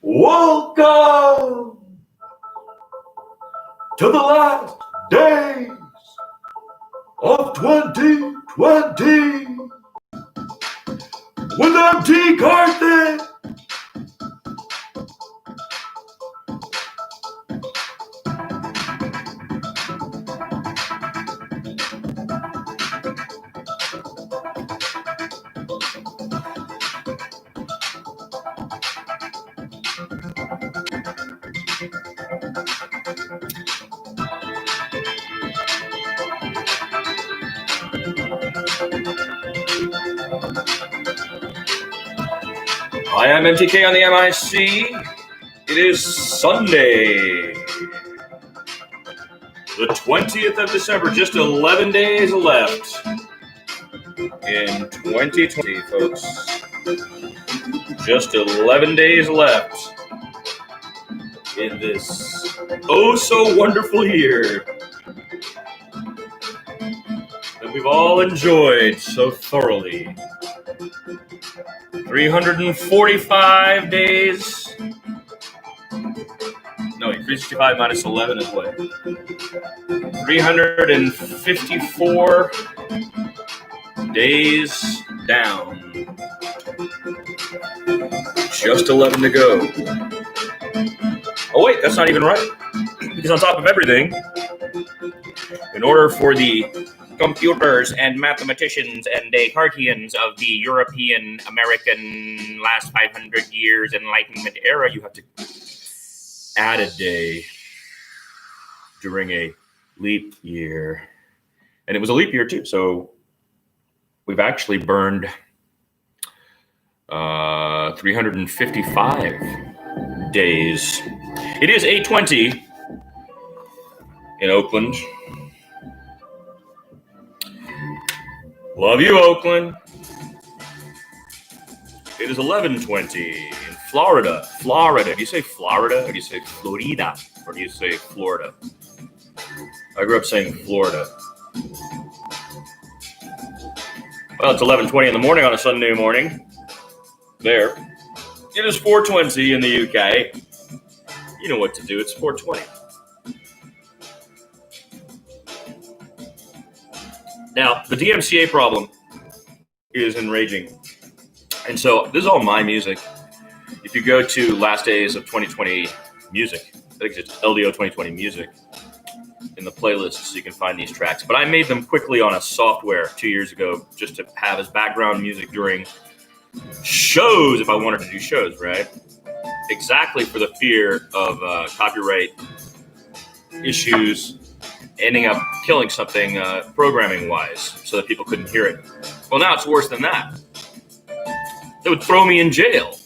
Welcome to the last days of 2020 with mtk-on-the-mic. I am mtk on the mic. It is Sunday, the 20th of December, just 11 days left in 2020, folks. Just 11 days left in this oh so wonderful year that we've all enjoyed so thoroughly. 345 days. No, 365 minus 11 is what? 354 days down. Just 11 to go. Oh wait, that's not even right. Because on top of everything, in order for the computers and mathematicians and Descartians of the European American last 500 years Enlightenment era, you have to add a day during a leap year. And it was a leap year too, so we've actually burned 355 days. It is 8:20 in Oakland. Love you, Oakland. It is 11:20 in Florida. Florida. Do you say Florida or do you say Florida? Or do you say Florida? I grew up saying Florida. Well, it's 11:20 in the morning on a Sunday morning. There. It is 4:20 in the UK. You know what to do. It's 4:20. Now, the DMCA problem is enraging. And so this is all my music. If you go to Last Days of 2020 Music, I think it's LDO 2020 Music, in the playlists you can find these tracks. But I made them quickly on a software 2 years ago just to have as background music during shows if I wanted to do shows, right? Exactly for the fear of copyright issues ending up killing something programming-wise so that people couldn't hear it. Well, now it's worse than that. They would throw me in jail.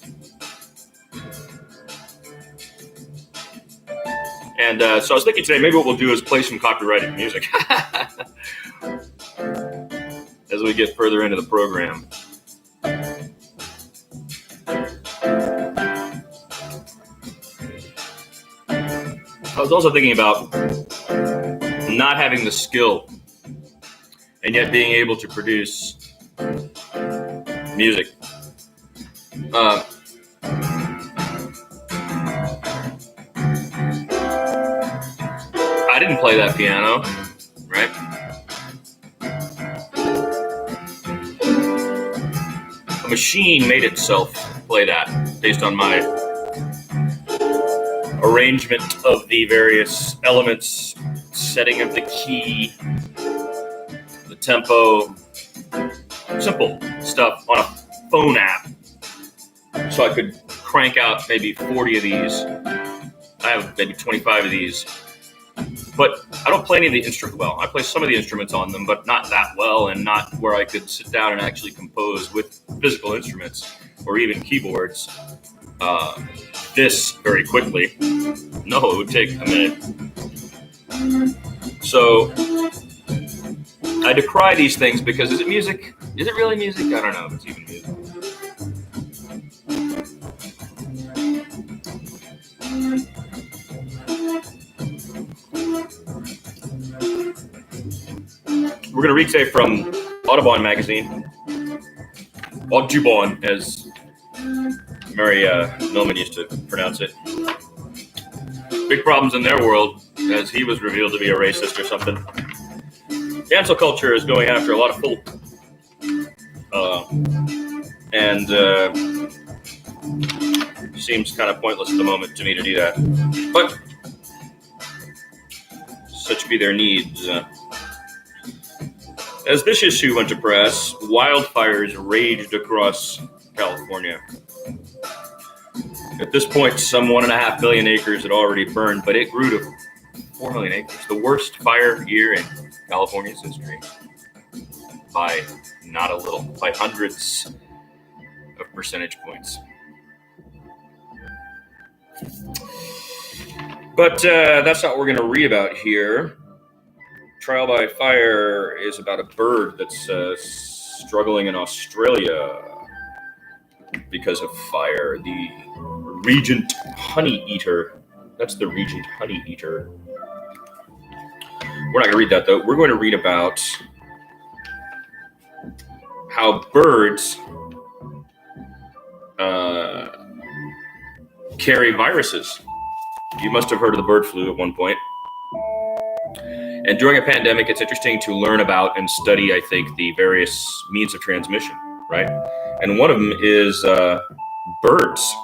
And so I was thinking today, maybe what we'll do is play some copyrighted music as we get further into the program. I was also thinking about not having the skill and yet being able to produce music. I didn't play that piano, right? A machine made itself play that based on my arrangement of the various elements, setting of the key, the tempo, simple stuff on a phone app. So I could crank out maybe 40 of these. I have maybe 25 of these. But I don't play any of the instruments well. I play some of the instruments on them, but not that well, and not where I could sit down and actually compose with physical instruments or even keyboards this very quickly. No, it would take a minute. So I decry these things because is it music? Is it really music? I don't know if it's even music. We're going to read today from Audubon magazine, Audubon, as Mary Millman used to pronounce it. Big problems in their world, as he was revealed to be a racist or something. Cancel culture is going after a lot of folk. And seems kind of pointless at the moment to me to do that. But such be their needs. As this issue went to press, wildfires raged across California. At this point, some 1.5 billion acres had already burned, but it grew to 4 million acres. The worst fire year in California's history. By not a little, by hundreds of percentage points. But that's not what we're going to read about here. Trial by Fire is about a bird that's struggling in Australia because of fire. The Regent Honey Eater. That's the Regent Honey Eater. We're not going to read that, though. We're going to read about how birds carry viruses. You must have heard of the bird flu at one point. And during a pandemic, it's interesting to learn about and study, I think, the various means of transmission, right? And one of them is birds.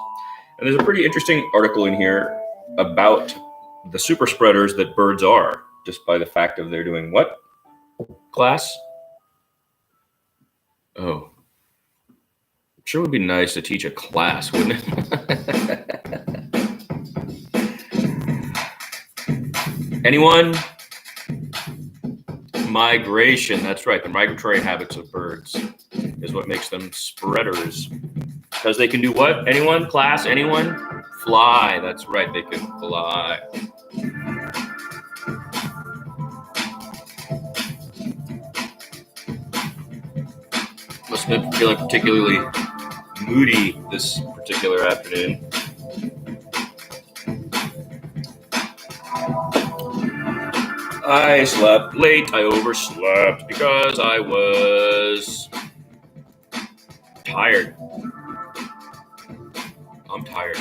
And there's a pretty interesting article in here about the super spreaders that birds are, just by the fact of they're doing what? Class? Oh. Sure would be nice to teach a class, wouldn't it? Anyone? Migration, that's right. The migratory habits of birds is what makes them spreaders. Because they can do what? Anyone? Class? Anyone? Fly. That's right. They can fly. Must be feeling particularly moody this particular afternoon. I slept late. I overslept because I was tired. I'm tired.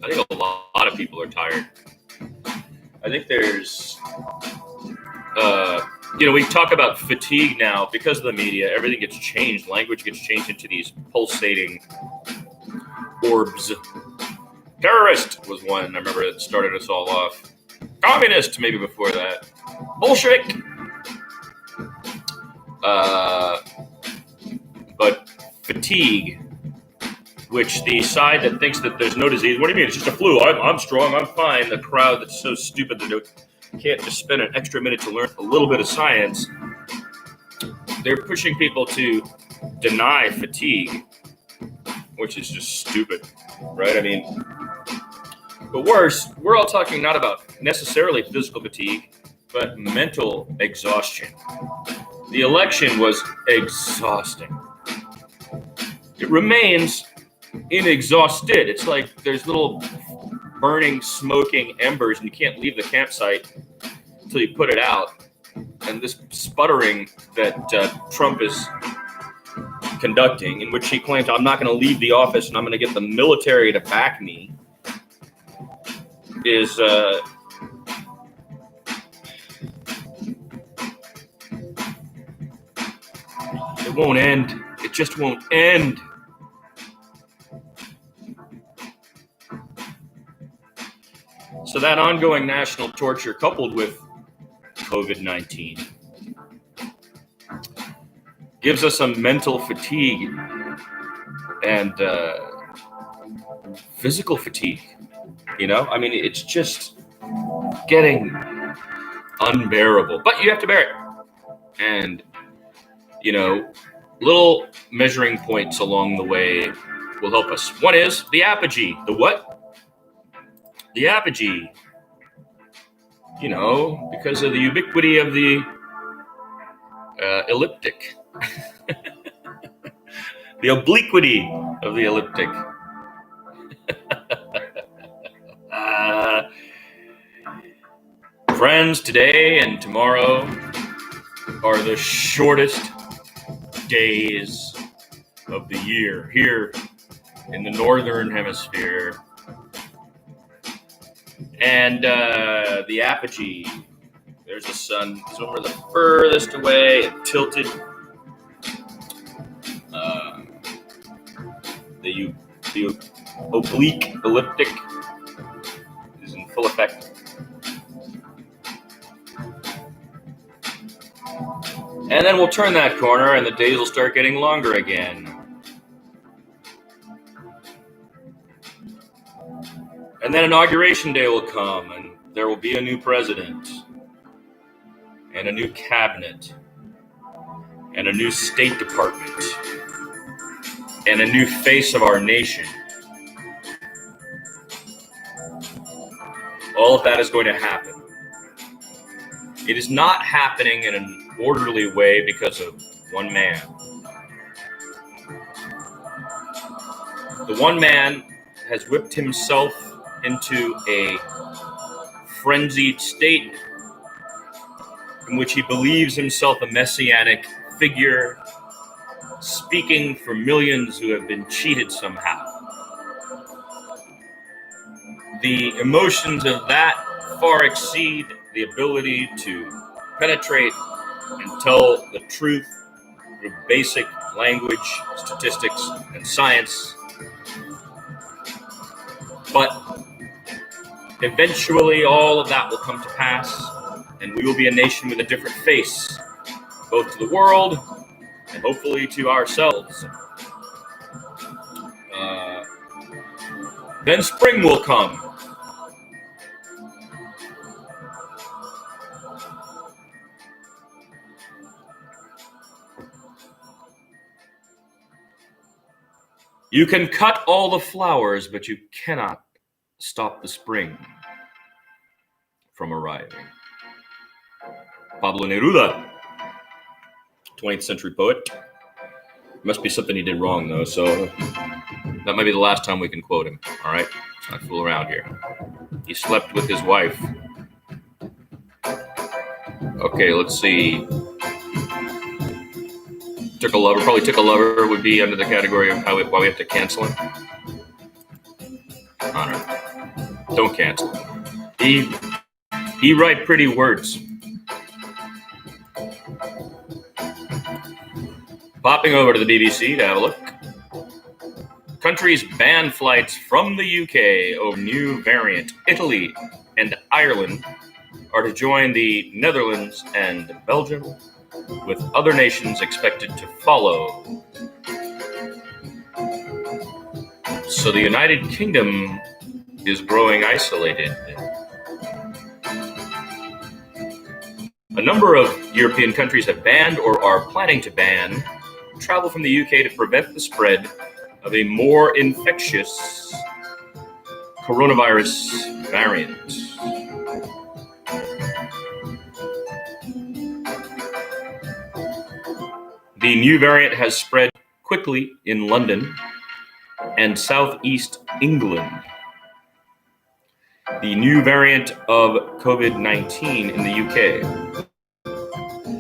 I think a lot of people are tired. I think there's, we talk about fatigue now because of the media. Everything gets changed. Language gets changed into these pulsating orbs. Terrorist was one, I remember, that started us all off. Communist, maybe before that. Bolshevik. But fatigue, which the side that thinks that there's no disease, what do you mean? It's just a flu. I'm strong. I'm fine. The crowd that's so stupid that they can't just spend an extra minute to learn a little bit of science. They're pushing people to deny fatigue, which is just stupid, right? I mean, but worse, we're all talking not about necessarily physical fatigue, but mental exhaustion. The election was exhausting. It remains inexhausted. It's like there's little burning, smoking embers, and you can't leave the campsite until you put it out. And this sputtering that Trump is conducting, in which he claims, I'm not going to leave the office and I'm going to get the military to back me, is it won't end. It just won't end. So that ongoing national torture, coupled with COVID-19, gives us some mental fatigue and physical fatigue. I mean, it's just getting unbearable, but you have to bear it. And, little measuring points along the way will help us. One is the apogee. The what? The apogee. Because of the ubiquity of the elliptic. The obliquity of the elliptic. Friends, today and tomorrow are the shortest days of the year here in the northern hemisphere. And the apogee, there's the sun. So we're the furthest away and tilted. The oblique elliptic is in full effect. And then we'll turn that corner and the days will start getting longer again. And then Inauguration Day will come and there will be a new president and a new cabinet and a new State Department and a new face of our nation. All of that is going to happen. It is not happening in an orderly way because of one man. The one man has whipped himself into a frenzied state in which he believes himself a messianic figure, speaking for millions who have been cheated somehow. The emotions of that far exceed the ability to penetrate and tell the truth through basic language, statistics, and science. But eventually all of that will come to pass, and we will be a nation with a different face, both to the world and hopefully to ourselves. Then spring will come. You can cut all the flowers, but you cannot stop the spring from arriving. Pablo Neruda, 20th century poet. Must be something he did wrong, though, so that might be the last time we can quote him, all right? Let's not fool around here. He slept with his wife. Okay, let's see. Took a lover, probably took a lover would be under the category of why we have to cancel him. Honor. Don't cancel him. He write pretty words. Popping over to the BBC to have a look. Countries ban flights from the UK over new variant. Italy and Ireland are to join the Netherlands and Belgium, with other nations expected to follow. So the United Kingdom is growing isolated. A number of European countries have banned or are planning to ban travel from the UK to prevent the spread of a more infectious coronavirus variant. The new variant has spread quickly in London and southeast England. The new variant of COVID-19 in the UK.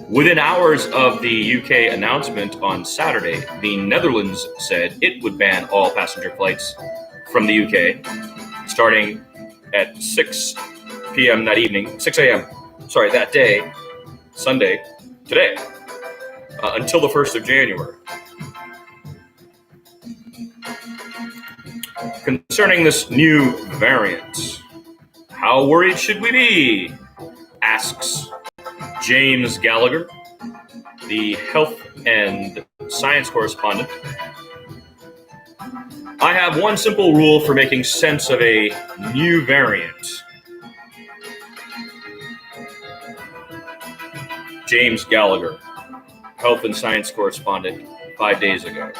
Within hours of the UK announcement on Saturday, the Netherlands said it would ban all passenger flights from the UK starting at 6 p.m. that evening, 6 a.m., that day, Sunday, today, until the 1st of January. Concerning this new variant, how worried should we be? Asks James Gallagher, the health and science correspondent. I have one simple rule for making sense of a new variant. James Gallagher, health and science correspondent, 5 days ago.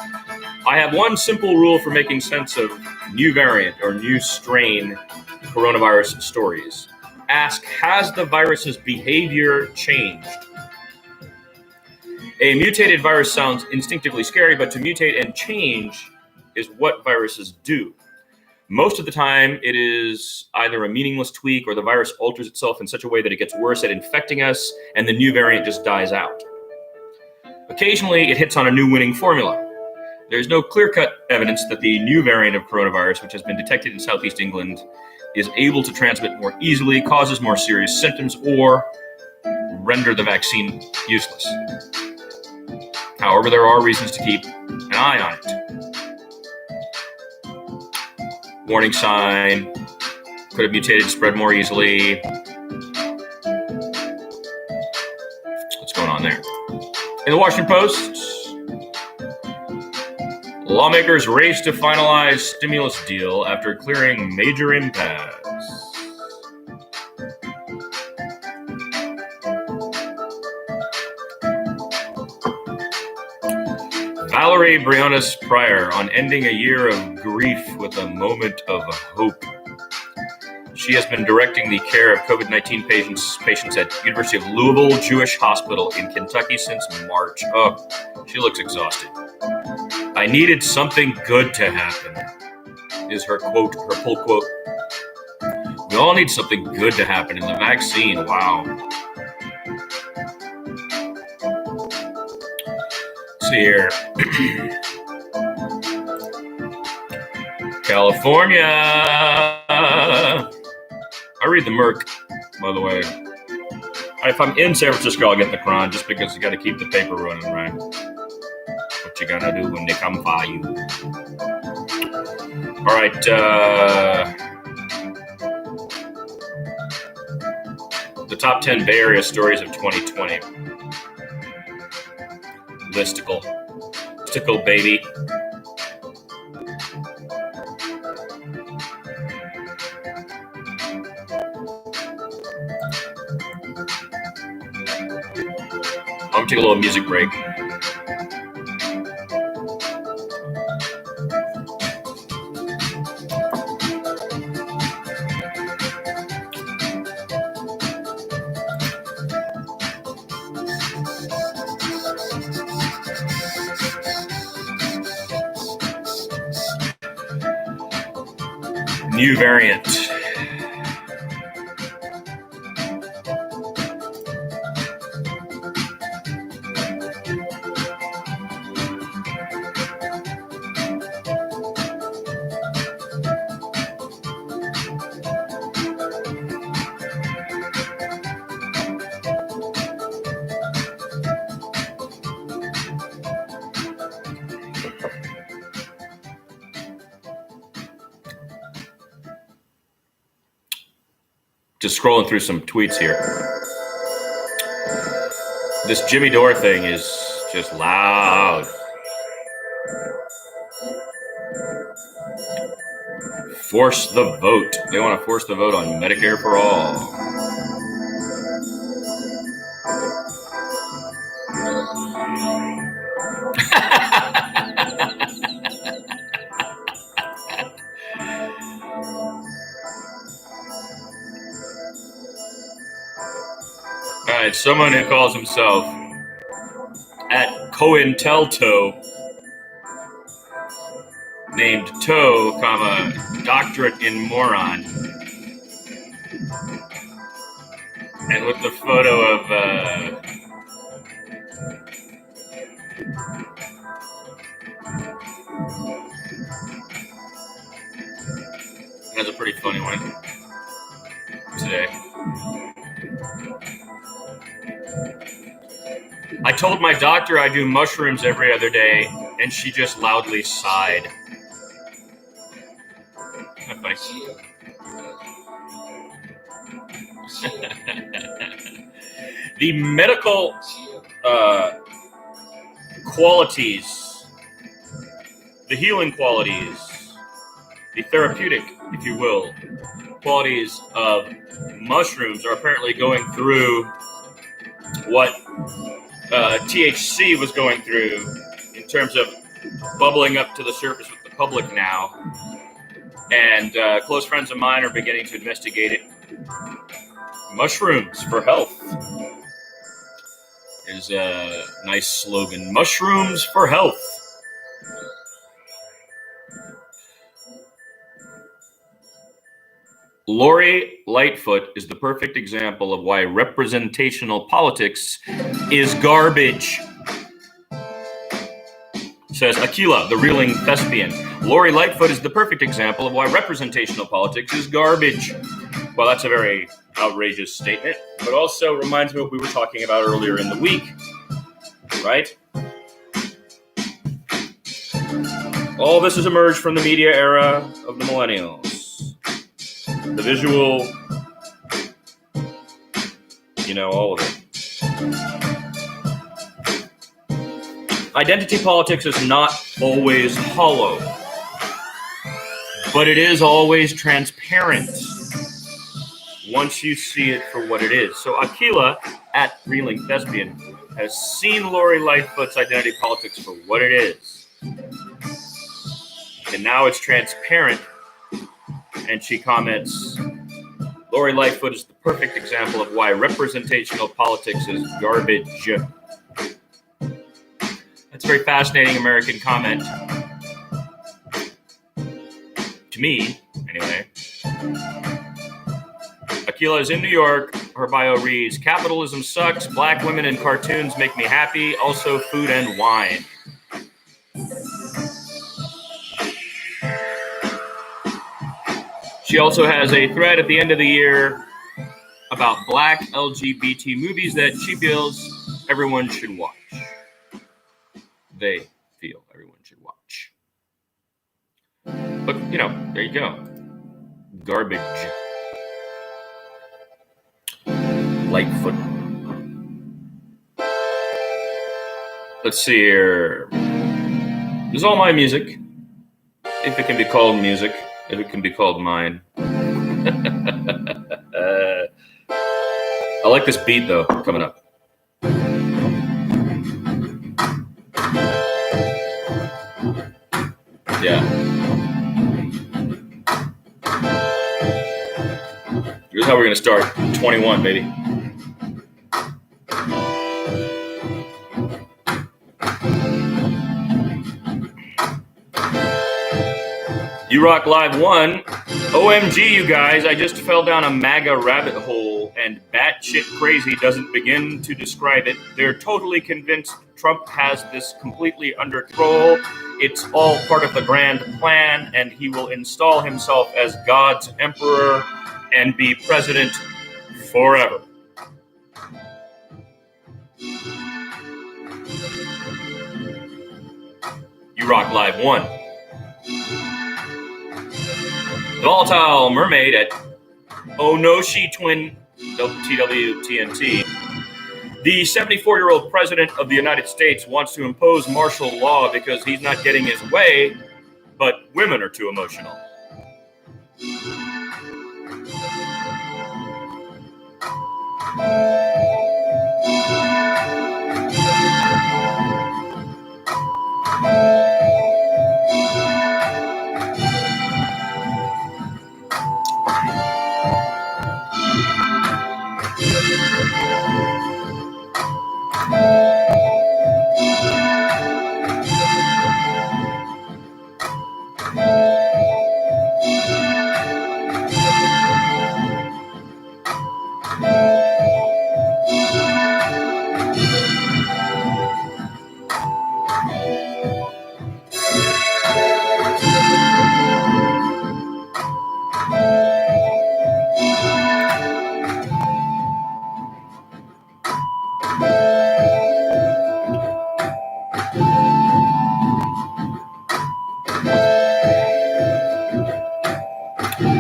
I have one simple rule for making sense of new variant or new strain coronavirus stories. Ask, has the virus's behavior changed? A mutated virus sounds instinctively scary, but to mutate and change is what viruses do. Most of the time, it is either a meaningless tweak or the virus alters itself in such a way that it gets worse at infecting us and the new variant just dies out. Occasionally, it hits on a new winning formula. There's no clear-cut evidence that the new variant of coronavirus, which has been detected in Southeast England, is able to transmit more easily, causes more serious symptoms, or render the vaccine useless. However, there are reasons to keep an eye on it. Warning sign, could have mutated, spread more easily. What's going on there? In the Washington Post, lawmakers race to finalize stimulus deal after clearing major impasse. Valerie Briones Pryor on ending a year of grief with a moment of hope. She has been directing the care of COVID-19 patients at University of Louisville Jewish Hospital in Kentucky since March. Oh, she looks exhausted. I needed something good to happen, is her quote, her full quote. We all need something good to happen, and the vaccine, wow. Let's see here. California. I read the Merc, by the way. If I'm in San Francisco, I'll get the Cron, just because you got to keep the paper running, right? What you gotta do when they come by you. All right. The top 10 Bay Area stories of 2020. Listicle. Listicle, baby. I'm gonna take a little music break. New variant. Just scrolling through some tweets here. This Jimmy Dore thing is just loud. Force the vote. They want to force the vote on Medicare for all. All right, someone who calls himself at COINTELTO, named Toe, doctorate in moron, and with the photo of that's a pretty funny one today. I told my doctor I do mushrooms every other day, and she just loudly sighed. That's funny. The medical qualities, the healing qualities, the therapeutic, if you will, qualities of mushrooms are apparently going through what THC was going through in terms of bubbling up to the surface with the public now. And close friends of mine are beginning to investigate it. Mushrooms for health is a nice slogan. Mushrooms for health. Lori Lightfoot is the perfect example of why representational politics is garbage. Says Aquila, the reeling thespian. Lori Lightfoot is the perfect example of why representational politics is garbage. Well, that's a very outrageous statement, but also reminds me of what we were talking about earlier in the week, right? All this has emerged from the media era of the millennials. The visual, all of it. Identity politics is not always hollow, but it is always transparent once you see it for what it is. So Aquila, at Reeling Thespian, has seen Lori Lightfoot's identity politics for what it is. And now it's transparent, and she comments, Lori Lightfoot is the perfect example of why representational politics is garbage. That's a very fascinating American comment. To me, anyway. Aquila is in New York. Her bio reads, capitalism sucks. Black women in cartoons make me happy. Also food and wine. She also has a thread at the end of the year about Black LGBT movies that she feels everyone should watch. They feel everyone should watch. But, there you go. Garbage. Lightfoot. Let's see here. This is all my music. If it can be called music. If it can be called mine. I like this beat, though, coming up. Yeah. Here's how we're going to start. 21, baby. You Rock Live 1. OMG, you guys, I just fell down a MAGA rabbit hole, and batshit crazy doesn't begin to describe it. They're totally convinced Trump has this completely under control. It's all part of the grand plan, and he will install himself as God's emperor and be president forever. You Rock Live 1. The Volatile Mermaid at Onoshi Twin TWTNT. The 74-year-old president of the United States wants to impose martial law because he's not getting his way, but women are too emotional.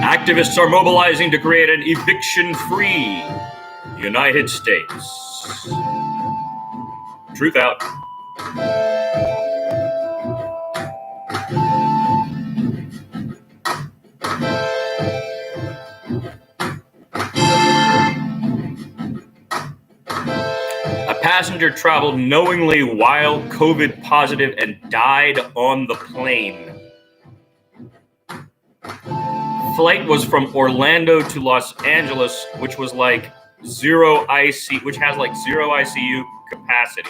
Activists are mobilizing to create an eviction-free United States. Truth out. A passenger traveled knowingly while COVID positive and died on the plane. Flight was from Orlando to Los Angeles, which has like zero ICU capacity.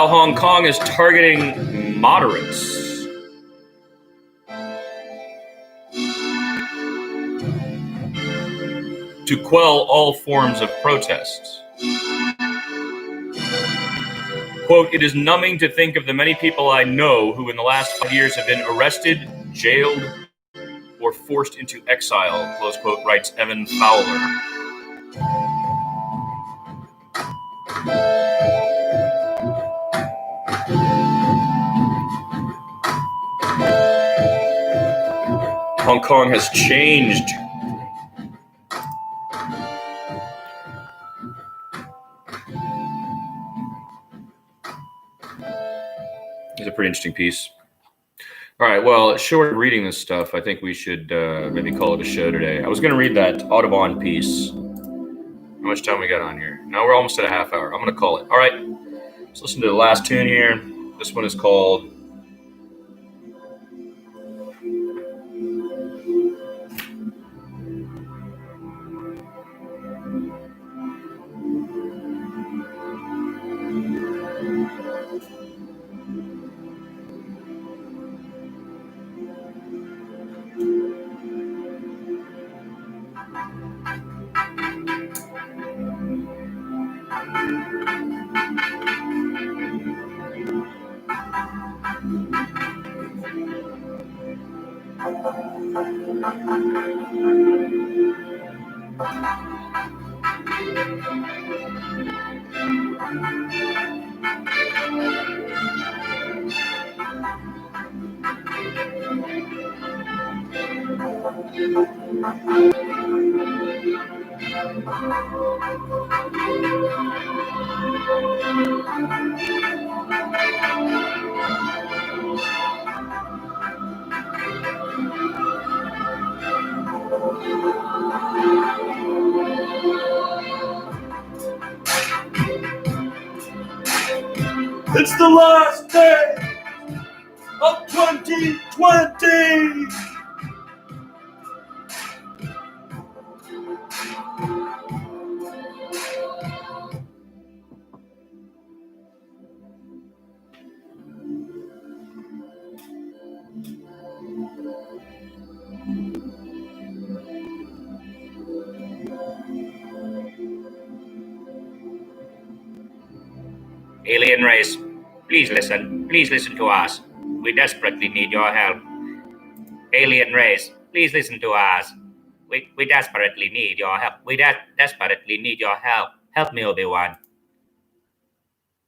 Hong Kong is targeting moderates. To quell all forms of protests. Quote, it is numbing to think of the many people I know who in the last 5 years have been arrested, jailed, or forced into exile, close quote, writes Evan Fowler. Hong Kong has changed. It's a pretty interesting piece. All right, well, short of reading this stuff, I think we should maybe call it a show today. I was going to read that Audubon piece. How much time we got on here? No, we're almost at a half hour. I'm going to call it. All right, let's listen to the last tune here. This one is called It's the last day of 2020. Alien race, please listen. Please listen to us. We desperately need your help. Alien race, please listen to us. We desperately need your help. We desperately need your help. Help me, Obi-Wan.